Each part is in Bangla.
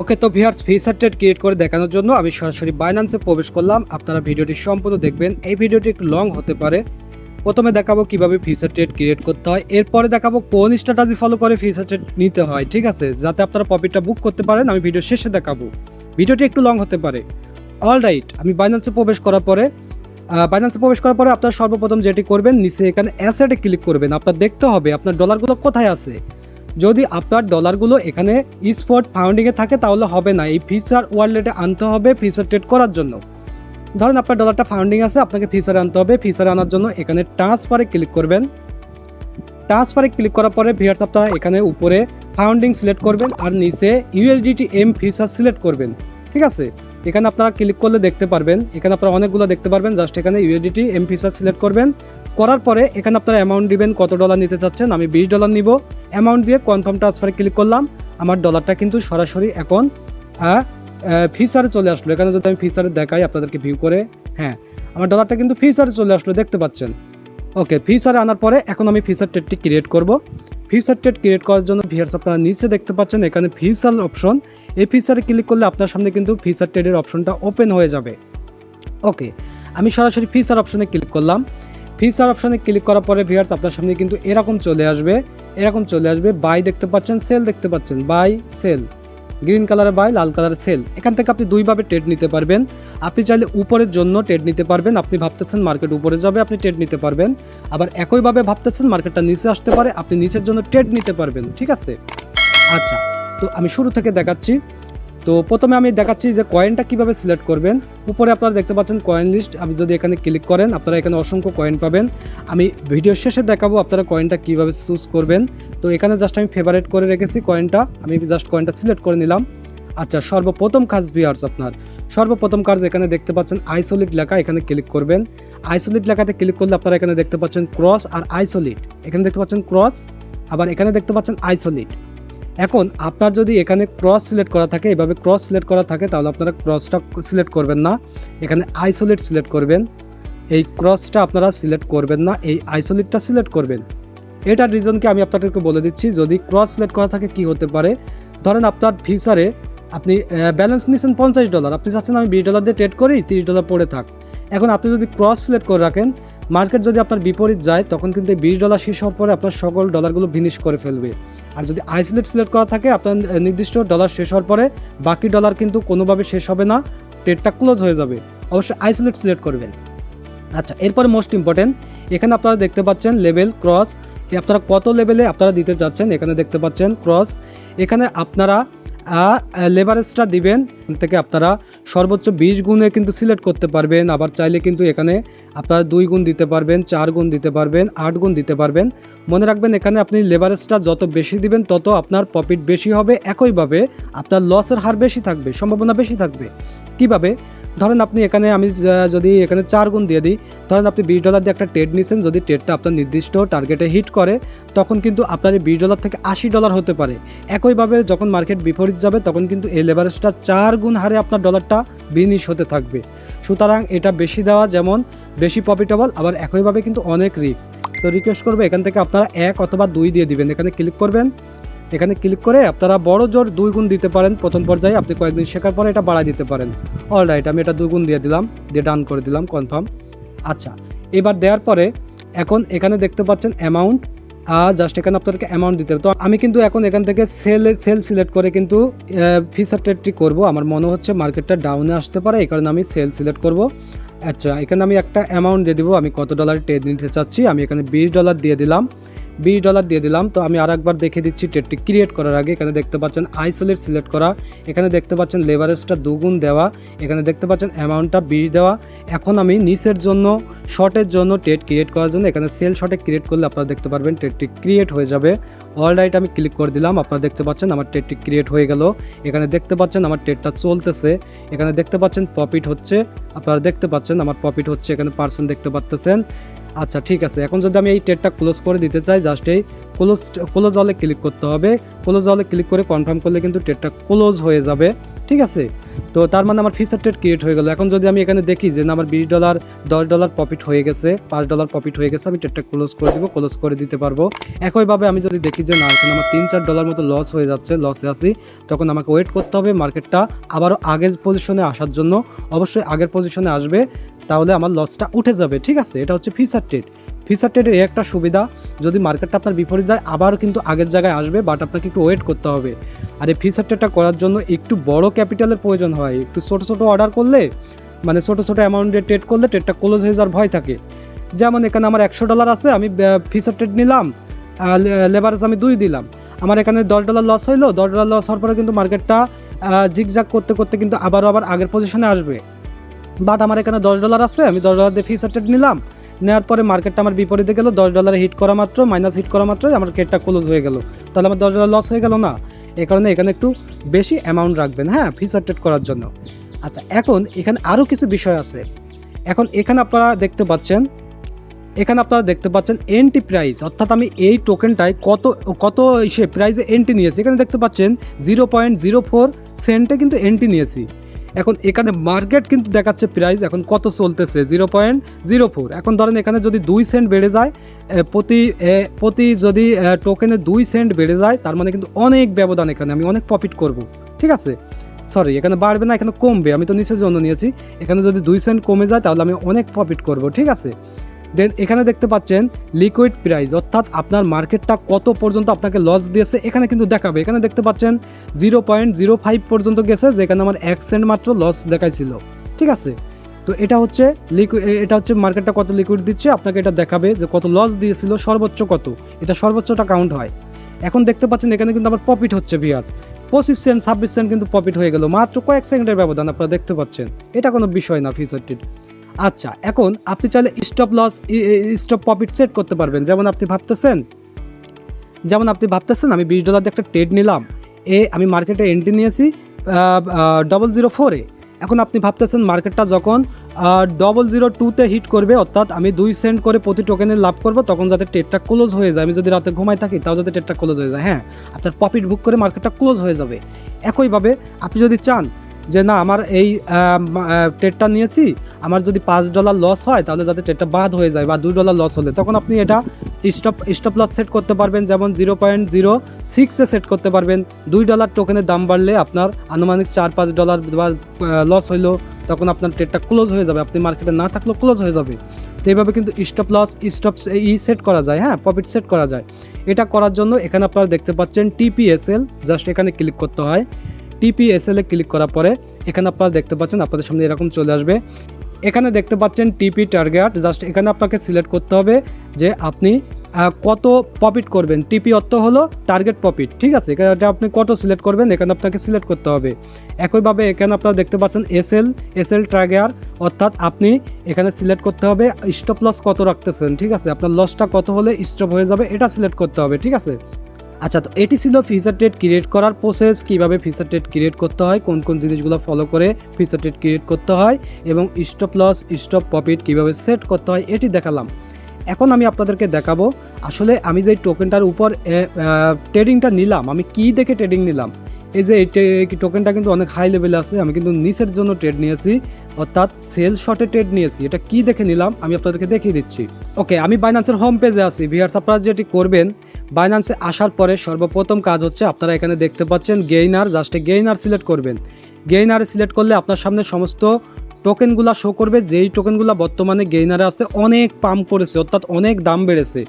ওকে, তো ভিউয়ার্স, ফিচার ট্রেড ক্রিয়েট করে দেখানোর জন্য আমি সরাসরি বাইন্যান্সে প্রবেশ করলাম। আপনারা ভিডিওটি সম্পূর্ণ দেখবেন। এই ভিডিওটি একটু লং হতে পারে। প্রথমে দেখাবো কিভাবে ফিচার ট্রেড ক্রিয়েট করতে হয়, এরপরে দেখাবো কোন স্ট্র্যাটেজি ফলো করে ফিচার ট্রেড নিতে হয়, ঠিক আছে, যাতে আপনারা প্রফিটটা বুক করতে পারেন। আমি ভিডিও শেষে দেখাবো, ভিডিওটি একটু লং হতে পারে। অলরাইট, আমি বাইন্যান্সে প্রবেশ করার পরে আপনারা সর্বপ্রথম যেটি করবেন, নিচে এখানে অ্যাসেটে ক্লিক করবেন। আপনার দেখতে হবে আপনার ডলারগুলো কোথায় আছে। যদি আপনার ডলারগুলো এখানে স্পট ফাউন্ডিংয়ে থাকে তাহলে হবে না, এই ফিচার ওয়ালেটে আনতে হবে ফিচার ট্রেড করার জন্য। ধরেন আপনার ডলারটা ফাউন্ডিং আছে, আপনাকে ফিচারে আনতে হবে। ফিচারে আনার জন্য এখানে ট্রান্সফারে ক্লিক করবেন। ট্রান্সফারে ক্লিক করার পরে ভিউয়ার্স, আপনারা এখানে উপরে ফাউন্ডিং সিলেক্ট করবেন আর নিচে ইউএসডিটি এম ফিচার সিলেক্ট করবেন, ঠিক আছে। এখানে আপনারা ক্লিক করলে দেখতে পারবেন, এখানে আপনারা অনেকগুলো দেখতে পারবেন। জাস্ট এখানে ইউএসডিটি এম ফিচার সিলেক্ট করবেন। করার পরে এখানে আপনারা অ্যামাউন্ট দিবেন, কত ডলার নিতে চাচ্ছেন। আমি $20 নিব। অ্যামাউন্ট দিয়ে কনফার্ম ট্রান্সফারে ক্লিক করলাম। আমার ডলারটা কিন্তু সরাসরি এখন ফিচারে চলে আসলো। এখানে যদি আমি ফিচারে দেখাই আপনাদেরকে ভিউ করে, হ্যাঁ, আমার ডলারটা কিন্তু ফিচারে চলে আসলো, দেখতে পাচ্ছেন। ওকে, ফিচারে আনার পরে এখন আমি ফিচার ট্রেডটি ক্রিয়েট করব। ফিচার ট্রেড ক্রিয়েট করার জন্য ভিউয়ার্স, আপনারা নিচে দেখতে পাচ্ছেন এখানে ফিচার অপশন। এই ফিচারে ক্লিক করলে আপনার সামনে কিন্তু ফিচার ট্রেডের অপশনটা ওপেন হয়ে যাবে। ওকে, আমি সরাসরি ফিচার অপশনে ক্লিক করলাম। ফিচার অপশনে ক্লিক করার পরে ভিউয়ার্স, আপনার সামনে কিন্তু এরকম চলে আসবে। বাই দেখতে পাচ্ছেন, সেল দেখতে পাচ্ছেন, বাই সেল, গ্রিন কালারের বাই, লাল কালারের সেল। এখান থেকে আপনি দুইভাবে ট্রেড নিতে পারবেন। আপনি চাইলে উপরের জন্য ট্রেড নিতে পারবেন। আপনি ভাবতেছেন মার্কেট উপরে যাবে, আপনি ট্রেড নিতে পারবেন। আবার একইভাবে ভাবতেছেন মার্কেটটা নিচে আসতে পারে, আপনি নিচের জন্য ট্রেড নিতে পারবেন, ঠিক আছে। আচ্ছা, তো আমি শুরু থেকে দেখাচ্ছি। তো প্রথমে আমি দেখাচ্ছি যে কয়েনটা কিভাবে সিলেক্ট করবেন। উপরে আপনারা দেখতে পাচ্ছেন কয়েন লিস্ট। আপনি যদি এখানে ক্লিক করেন, আপনারা এখানে অসংখ্য কয়েন পাবেন। আমি ভিডিও শেষে দেখাবো আপনারা কয়েনটা কিভাবে চুজ করবেন। তো এখানে জাস্ট আমি ফেভারিট করে রেখেছি কয়েনটা, আমি জাস্ট কয়েনটা সিলেক্ট করে নিলাম। আচ্ছা, সর্বপ্রথম কাজ ভিউয়ার্স, সর্বপ্রথম কাজ এখানে দেখতে পাচ্ছেন আইসোলেট লেখা, এখানে ক্লিক করবেন। আইসোলেট লেখাতে ক্লিক করলে আপনারা এখানে দেখতে পাচ্ছেন ক্রস আর আইসোলেট। এখানে দেখতে পাচ্ছেন ক্রস, আবার এখানে দেখতে পাচ্ছেন আইসোলেট। এখন আপনার যদি এখানে ক্রস সিলেক্ট করা থাকে, এভাবে ক্রস সিলেক্ট করা থাকে, তাহলে আপনারা ক্রসটা সিলেক্ট করবেন না, এখানে আইসোলেট সিলেক্ট করবেন। এই ক্রসটা আপনারা সিলেক্ট করবেন না, এই আইসোলেটটা সিলেক্ট করবেন। এটার রিজনকে আমি আপনাদেরকে বলে দিচ্ছি। যদি ক্রস সিলেক্ট করা থাকে কি হতে পারে, ধরেন আপনার ফিউচারে আপনি ব্যালেন্স নিচ্ছেন $50, আপনি চাচ্ছেন আমি $20 দিয়ে ট্রেড করি, $30 পড়ে থাক। এখন আপনি যদি ক্রস সিলেক্ট করে রাখেন, মার্কেট যদি আপনার বিপরীত যায়, তখন কিন্তু এই $20 শেষ হওয়ার পরে আপনার সকল ডলারগুলো ভিনিশ করে ফেলবে। আর যদি আইসোলেট সিলেক্ট করা থাকে, আপনার নির্দিষ্ট ডলার শেষ হওয়ার পরে বাকি ডলার কিন্তু কোনোভাবে শেষ হবে না, ট্রেডটা ক্লোজ হয়ে যাবে। অবশ্যই আইসোলেট সিলেক্ট করবেন। আচ্ছা, এরপরে মোস্ট ইম্পর্টেন্ট, এখানে আপনারা দেখতে পাচ্ছেন লেভেল ক্রস, আপনারা কত লেভেলে আপনারা দিতে চাচ্ছেন, এখানে দেখতে পাচ্ছেন ক্রস। এখানে আপনারা লেভারেজটা দিবেন, থেকে আপনারা সর্বোচ্চ 20 গুণে কিন্তু সিলেক্ট করতে পারবেন। আবার চাইলে কিন্তু এখানে আপনারা 2 গুণ দিতে পারবেন, 4 গুণ দিতে পারবেন, 8 গুণ দিতে পারবেন। মনে রাখবেন, এখানে আপনি লেভারেজটা যত বেশি দিবেন তত আপনার প্রফিট বেশি হবে। একইভাবে আপনার লসের হার বেশি থাকবে, সম্ভাবনা বেশি থাকবে। কিভাবে? ধরেন আপনি এখানে, আমি যদি এখানে 4 গুণ দিয়ে দিই, ধরেন আপনি $20 দিয়ে একটা ট্রেড নিয়েছেন, যদি ট্রেডটা আপনার নির্দিষ্ট টার্গেটে হিট করে, তখন কিন্তু আপনার এই $20 থেকে $80 হতে পারে। একইভাবে যখন মার্কেট বিপরীত যাবে, তখন কিন্তু এই লেভারেজটা 4 গুণ হারে আপনার ডলারটা বিনিশ হতে থাকবে। সুতরাং এটা বেশি দেওয়া যেমন বেশি প্রফিটেবল, আবার একইভাবে কিন্তু অনেক রিস্ক। তো রিকোয়েস্ট করবো এখান থেকে আপনারা 1 অথবা 2 দিয়ে দিবেন। এখানে ক্লিক করবেন, এখানে ক্লিক করে আপনারা বড় জোর 2 গুণ দিতে পারেন প্রথম পর্যায়ে, আপনি কয়েকদিন শেখার পরে এটা বাড়ায় দিতে পারেন। অলরাইট, আমি এটা 2 গুণ দিয়ে দিলাম, দিয়ে ডান করে দিলাম, কনফার্ম। আচ্ছা, এবার দেওয়ার পরে এখন এখানে দেখতে পাচ্ছেন অ্যামাউন্ট, জাস্ট এখানে আপনাদেরকে অ্যামাউন্ট দিতে হবে। তো আমি কিন্তু এখন এখান থেকে সেল সিলেক্ট করে কিন্তু ফিচার ট্রেডটি করব। আমার মনে হচ্ছে মার্কেটটা ডাউনে আসতে পারে, এই কারণে আমি সেল সিলেক্ট করব। আচ্ছা, এখানে আমি একটা অ্যামাউন্ট দিয়ে দিব, আমি কত ডলার ট্রেড নিতে চাচ্ছি, আমি এখানে $20 দিয়ে দিলাম, $20 দিয়ে দিলাম। তো আমি আরেকবার দেখে দিচ্ছি ট্রেডটি ক্রিয়েট করার আগে। এখানে দেখতে পাচ্ছেন আইসোলেট সিলেক্ট করা, এখানে দেখতে পাচ্ছেন লেভারেজটা 2 গুণ দেওয়া, এখানে দেখতে পাচ্ছেন অ্যামাউন্টটা 20 দেওয়া। এখন আমি নিচের জন্য শর্টের জন্য ট্রেড ক্রিয়েট করার জন্য এখানে সেল শর্টে ক্রিয়েট করলে আপনারা দেখতে পারবেন ট্রেডটি ক্রিয়েট হয়ে যাবে। অলরাইট, আমি ক্লিক করে দিলাম, আপনারা দেখতে পাচ্ছেন আমার ট্রেডটি ক্রিয়েট হয়ে গেল। এখানে দেখতে পাচ্ছেন আমার ট্রেডটা চলতেছে, এখানে দেখতে পাচ্ছেন প্রফিট হচ্ছে, আপনারা দেখতে পাচ্ছেন আমার প্রফিট হচ্ছে, এখানে পার্সেন্ট দেখতে পাচ্ছেন। আচ্ছা, ঠিক আছে। এখন যদি আমি এই ট্রেডটা ক্লোজ করে দিতে চাই, জাস্ট এই ক্লোজ হলে ক্লিক করতে হবে। ক্লোজ হলে ক্লিক করে কনফার্ম করলে কিন্তু ট্রেডটা ক্লোজ হয়ে যাবে। ঠিক আছে। তো তার মানে আমার ফিউচার ট্রেড ক্রিয়েট হয়ে গেল। এখন যদি আমি এখানে দেখি যে না আমার $20 $10 প্রফিট হয়ে গেছে, $5 প্রফিট হয়ে গেছে, আমি ট্রেডটা ক্লোজ করে দিব, ক্লোজ করে দিতে পারবো। একইভাবে আমি যদি দেখি যে না এখানে আমার $3-4 মতো লস হয়ে যাচ্ছে, লসে আছি, তখন আমাকে ওয়েট করতে হবে মার্কেটটা আবারও আগের পজিশনে আসার জন্য। অবশ্যই আগের পজিশনে আসবে, তাহলে আমার লসটা উঠে যাবে। ঠিক আছে, এটা হচ্ছে ফিউচার ট্রেড। ফিউচার ট্রেডের এই একটা সুবিধা, যদি মার্কেটটা আপনার বিপরীত যায় আবার কিন্তু আগের জায়গায় আসবে, বাট আপনাকে একটু ওয়েট করতে হবে। আর এই ফিউচার ট্রেডটা করার জন্য একটু বড় ক্যাপিটালের প্রয়োজন হয়। একটু ছোটো ছোটো অর্ডার করলে, মানে ছোটো ছোটো অ্যামাউন্টে ট্রেড করলে ট্রেডটা ক্লোজ হয়ে যাওয়ার ভয় থাকে। যেমন এখানে আমার $100 আছে, আমি ফিউচার ট্রেড নিলাম, লেভারেজ আমি 2 দিলাম, আমার এখানে $10 লস হইলো। $10 লস হওয়ার পরে কিন্তু মার্কেটটা জিগজাগ করতে করতে কিন্তু আবার আগের পজিশনে আসবে। বাট আমার এখানে $10 আছে, আমি $10 দিয়ে ফিউচার ট্রেড নিলাম, নেওয়ার পরে মার্কেটটা আমার বিপরীতে গেল, $10 হিট করা মাত্র, মাইনাস হিট করা মাত্রই আমার ট্রেডটা ক্লোজ হয়ে গেল। তাহলে আমার $10 লস হয়ে গেল না? এই কারণে এখানে একটু বেশি অ্যামাউন্ট রাখবেন, হ্যাঁ, ফিউচার ট্রেড করার জন্য। আচ্ছা, এখন এখানে আরও কিছু বিষয় আছে। এখন এখানে আপনারা দেখতে পাচ্ছেন এন্ট্রি প্রাইস, অর্থাৎ আমি এই টোকেনটায় কত প্রাইসে এন্ট্রি নিয়েছি। এখানে দেখতে পাচ্ছেন 0.04 সেন্টে কিন্তু এন্ট্রি নিয়েছি। এখন এখানে মার্কেট কিন্তু দেখাচ্ছে প্রাইস এখন কত চলতেছে, 0.04। এখন ধরেন এখানে যদি 2 সেন্ট বেড়ে যায়, প্রতি যদি টোকেনে 2 সেন্ট বেড়ে যায়, তার মানে কিন্তু অনেক ব্যবধান, এখানে আমি অনেক প্রফিট করব। ঠিক আছে, সরি, এখানে বাড়বে না, এখানে কমবে, আমি তো নিচের জন্য নিয়েছি। এখানে যদি 2 সেন্ট কমে যায় তাহলে আমি অনেক প্রফিট করব। ঠিক আছে, দেন এখানে দেখতে পাচ্ছেন লিকুইড প্রাইস, অর্থাৎ আপনার মার্কেটটা কত পর্যন্ত আপনাকে লস দিয়েছে এখানে কিন্তু দেখাবে। এখানে দেখতে পাচ্ছেন 0.05 পর্যন্ত গেছে, যেখানে আমার 1 সেন্ট মাত্র লস দেখাইছিল। ঠিক আছে, তো এটা হচ্ছে মার্কেটটা কত লিকুইড দিচ্ছে, আপনাকে এটা দেখাবে যে কত লস দিয়েছিল, সর্বোচ্চ কত, এটা সর্বোচ্চটা কাউন্ট হয়। এখন দেখতে পাচ্ছেন এখানে কিন্তু আমার প্রফিট হচ্ছে ভিউয়ার্স, 25 সেন্ট 26 সেন্ট কিন্তু প্রফিট হয়ে গেল মাত্র কয়েক সেকেন্ডের ব্যবধান, আপনারা দেখতে পাচ্ছেন। এটা কোনো বিষয় না ফিউচার ট্রেড। আচ্ছা, এখন আপনি চাইলে স্টপ প্রফিট সেট করতে পারবেন। যেমন আপনি ভাবতেছেন আমি $20 দিয়ে একটা ট্রেড নিলাম, আমি মার্কেটে এন্ট্রি নিয়েছি 004-এ। এখন আপনি ভাবতেছেন মার্কেটটা যখন 002-তে হিট করবে, অর্থাৎ আমি 2 সেন্ট করে প্রতি টোকেনে লাভ করব, তখন যাতে ট্রেডটা ক্লোজ হয়ে যায়, আমি যদি রাতে ঘুমাই থাকি তাও যাতে ট্রেডটা ক্লোজ হয়ে যায়, হ্যাঁ, আপনার প্রফিট বুক করে মার্কেটটা ক্লোজ হয়ে যাবে। একইভাবে আপনি যদি চান যে না আমার এই ট্রেডটা নিয়েছি, আমার যদি $5 লস হয় তাহলে যাতে ট্রেডটা বাদ হয়ে যায়, বা $2 লস হলে, তখন আপনি এটা স্টপ লস সেট করতে পারবেন। যেমন 0.06-এ সেট করতে পারবেন। $2 টোকেনের দাম বাড়লে আপনার আনুমানিক $4-5 বা লস হইলো, তখন আপনার ট্রেডটা ক্লোজ হয়ে যাবে, আপনি মার্কেটে না থাকলেও ক্লোজ হয়ে যাবে। তো এইভাবে কিন্তু স্টপ সেট করা যায়, হ্যাঁ, প্রফিট সেট করা যায়। এটা করার জন্য এখানে আপনারা দেখতে পাচ্ছেন TPSL, জাস্ট এখানে ক্লিক করতে হয়। TPSL-এ ক্লিক করার পরে এখানে আপনারা দেখতে পাচ্ছেন আপনাদের সামনে এরকম চলে আসবে। এখানে দেখতে পাচ্ছেন TP টার্গেট, জাস্ট এখানে আপনাকে সিলেক্ট করতে হবে যে আপনি কত প্রফিট করবেন। TP অর্থ হলো টার্গেট প্রফিট। ঠিক আছে, এখানে আপনি কত সিলেক্ট করবেন এখানে আপনাকে সিলেক্ট করতে হবে। একইভাবে এখানে আপনারা দেখতে পাচ্ছেন SL ট্র্যাগার, অর্থাৎ আপনি এখানে সিলেক্ট করতে হবে স্টপ লস কত রাখতেছেন। ঠিক আছে, আপনার লসটা কত হলে স্টপ হয়ে যাবে এটা সিলেক্ট করতে হবে। ঠিক আছে, আচ্ছা, তো এটি ছিল ফিউচার ট্রেড ক্রিয়েট করার প্রসেস, কীভাবে ফিউচার ট্রেড ক্রিয়েট করতে হয়, কোন কোন জিনিসগুলো ফলো করে ফিউচার ট্রেড ক্রিয়েট করতে হয়, এবং স্টপ লস স্টপ প্রফিট কীভাবে সেট করতে হয় এটি দেখালাম। এখন আমি আপনাদেরকে দেখাবো আসলে আমি যে টোকেনটার উপর ট্রেডিংটা নিলাম, আমি কি দেখে ট্রেডিং নিলাম। এই যে এই টোকেনটা কিন্তু অনেক হাই লেভেলে আছে, আমি কিন্তু নিচের জন্য ট্রেড নিয়েছি, অর্থাৎ সেল শর্টে ট্রেড নিয়েছি। এটা কি দেখে নিলাম আমি আপনাদেরকে দেখিয়ে দিচ্ছি। ওকে, আমি বাইন্যান্সের হোম পেজে আছি। ভিউয়ার্স, আপনারা যেটি করবেন, বাইন্যান্সে আসার পরে সর্বপ্রথম কাজ হচ্ছে আপনারা এখানে দেখতে পাচ্ছেন গেইনার, জাস্টে গেইনার সিলেক্ট করবেন। গেইনারে সিলেক্ট করলে আপনার সামনে সমস্ত টোকেনগুলো শো করবে, যেই টোকেনগুলো বর্তমানে গেইনারে আছে, অনেক পাম্প করেছে, অর্থাৎ অনেক দাম বেড়েছে।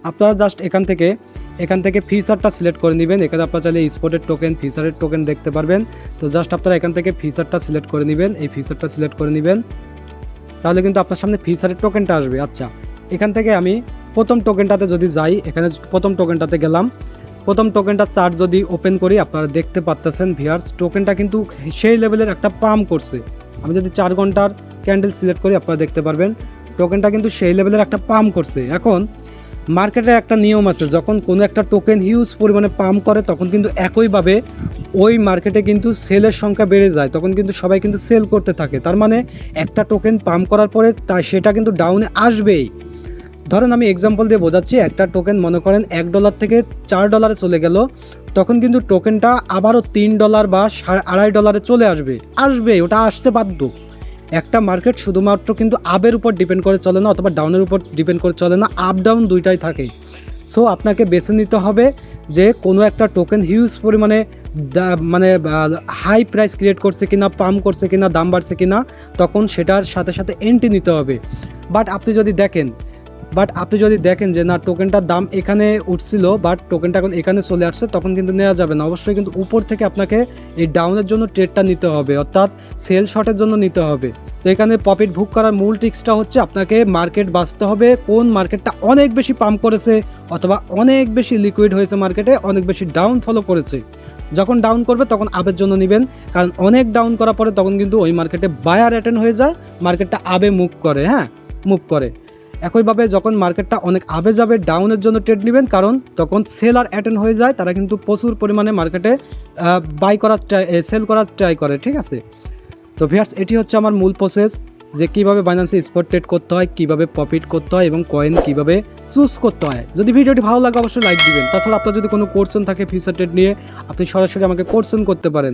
আপনারা জাস্ট এখান থেকে ফিচারটা সিলেক্ট করে নেবেন। এখানে আপনারা চাইলে স্পটের টোকেন, ফিচারের টোকেন দেখতে পারবেন। তো জাস্ট আপনারা এখান থেকে ফিচারটা সিলেক্ট করে নেবেন, এই ফিচারটা সিলেক্ট করে নেবেন, তাহলে কিন্তু আপনার সামনে ফিচারের টোকেনটা আসবে। আচ্ছা, এখান থেকে আমি প্রথম টোকেনটাতে যদি যাই, এখানে প্রথম টোকেনটাতে গেলাম, প্রথম টোকেনটা চার্ট যদি ওপেন করি, আপনারা দেখতে পাচ্ছেন ভিউয়ার্স টোকেনটা কিন্তু সেই লেভেলের একটা পাম্প করছে। আমি যদি 4 ঘন্টার ক্যান্ডেল সিলেক্ট করি, আপনারা দেখতে পারবেন টোকেনটা কিন্তু সেই লেভেলের একটা পাম্প করছে। এখন মার্কেটের একটা নিয়ম আছে, যখন কোনো একটা টোকেন হিউজ পরিমাণে পাম্প করে তখন কিন্তু একইভাবে ওই মার্কেটে কিন্তু সেলের সংখ্যা বেড়ে যায়, তখন কিন্তু সবাই কিন্তু সেল করতে থাকে। তার মানে একটা টোকেন পাম্প করার পরে সেটা কিন্তু ডাউনে আসবেই। ধরেন আমি এক্সাম্পল দিয়ে বোঝাচ্ছি, একটা টোকেন মনে করেন $1 থেকে $4 চলে গেল, তখন কিন্তু টোকেনটা আবারও $3 বা $2.5 চলে আসবে, ওটা আসতে বাধ্য। একটা মার্কেট শুধুমাত্র কিন্তু আপের উপর ডিপেন্ড করে চলে না, অথবা ডাউনের উপর ডিপেন্ড করে চলে না, আপ ডাউন দুইটাই থাকে। সো আপনাকে বেছে নিতে হবে যে কোনো একটা টোকেন হিউজ পরিমাণে মানে হাই প্রাইস ক্রিয়েট করছে কিনা, পাম্প করছে কিনা, দাম বাড়ছে কিনা, তখন সেটার সাথে সাথে এন্ট্রি নিতে হবে। বাট আপনি যদি দেখেন যে না, টোকেনটার দাম এখানে উঠছিল বাট টোকেনটা এখন এখানে চলে আসছে, তখন কিন্তু নেওয়া যাবে না। অবশ্যই কিন্তু উপর থেকে আপনাকে এই ডাউনের জন্য ট্রেডটা নিতে হবে, অর্থাৎ সেল শর্টের জন্য নিতে হবে। তো এখানে প্রফিট বুক করার মূল ট্রিক্সটা হচ্ছে আপনাকে মার্কেট বাছতে হবে, কোন মার্কেটটা অনেক বেশি পাম্প করেছে অথবা অনেক বেশি লিকুইড হয়েছে, মার্কেটে অনেক বেশি ডাউন ফলো করেছে। যখন ডাউন করবে তখন আপের জন্য নেবেন, কারণ অনেক ডাউন করার পরে তখন কিন্তু ওই মার্কেটে বায়ার অ্যাটেন্ড হয়ে যায়, মার্কেটটা আপে মুভ করে। একইভাবে যখন মার্কেটটা অনেক আপে যাবে, ডাউনের জন্য ট্রেড নেবেন, কারণ তখন সেলার অ্যাটেন্ড হয়ে যায়, তারা কিন্তু প্রচুর পরিমাণে মার্কেটে সেল করার ট্রাই করে, ঠিক আছে। তো ভিউয়ার্স, এটি হচ্ছে আমার মূল প্রসেস, যে কীভাবে বাইন্যান্সে স্পট ট্রেড করতে হয়, কীভাবে প্রফিট করতে হয় এবং কয়েন কীভাবে চুজ করতে হয়। যদি ভিডিওটি ভালো লাগে অবশ্যই লাইক দিবেন। তাছাড়া আপনার যদি কোনো কোশ্চেন থাকে ফিউচার ট্রেড নিয়ে, আপনি সরাসরি আমাকে কোশ্চেন করতে পারেন।